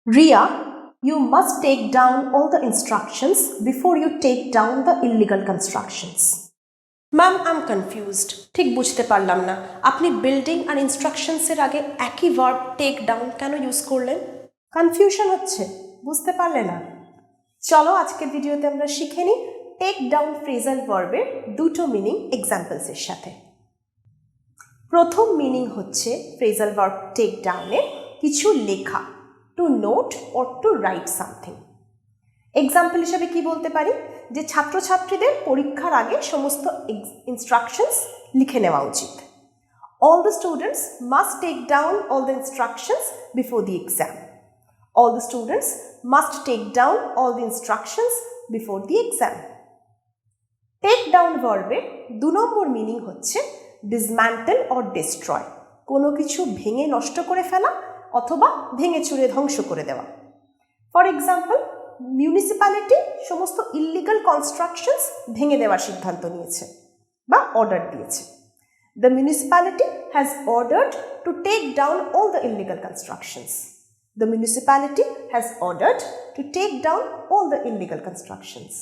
Ria, you must take down all the instructions before you take down the illegal constructions. Ma'am I am confused, ঠিক বুঝতে পারলাম না, আপনি building আর ইনস্ট্রাকশনসের আগে একই ভার্ব টেক ডাউন কেন ইউজ করলেন? কনফিউশন হচ্ছে, বুঝতে পারলে না? চলো আজকের ভিডিওতে আমরা শিখে নিই টেক ডাউন ফ্রেজাল ভার্বের দুটো মিনিং এক্সাম্পলসের সাথে। প্রথম মিনিং হচ্ছে ফ্রেজাল ভার্ব টেক ডাউনের কিছু লেখা, to note or to write something. Example হিসাবে কি বলতে পারি, যে ছাত্রছাত্রীদের পরীক্ষার আগে সমস্ত ইনস্ট্রাকশনস লিখে নেওয়া উচিত। All the students must take down all the instructions before the exam. All the students must take down all the instructions before the exam. Take down ভার্বের 2 নম্বর মিনিং হচ্ছে ডিসম্যান্টেল অর ডিস্ট্রয়, কোনো কিছু ভেঙে নষ্ট করে ফেলা অথবা ভেঙে চুরে ধ্বংস করে দেওয়া। ফর এক্সাম্পল, মিউনিসিপ্যালিটি সমস্ত ইলিগাল কনস্ট্রাকশনস ভেঙে দেওয়ার সিদ্ধান্ত নিয়েছে বা অর্ডার দিয়েছে। The municipality has ordered to take down all the illegal constructions. The municipality has ordered to take down all the illegal constructions.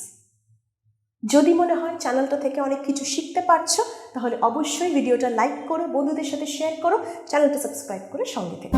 যদি মনে হয় চ্যানেলটা থেকে অনেক কিছু শিখতে পারছো, তাহলে অবশ্যই ভিডিওটা লাইক করো, বন্ধুদের সাথে শেয়ার করো, চ্যানেলটা সাবস্ক্রাইব করে সঙ্গে থেকো।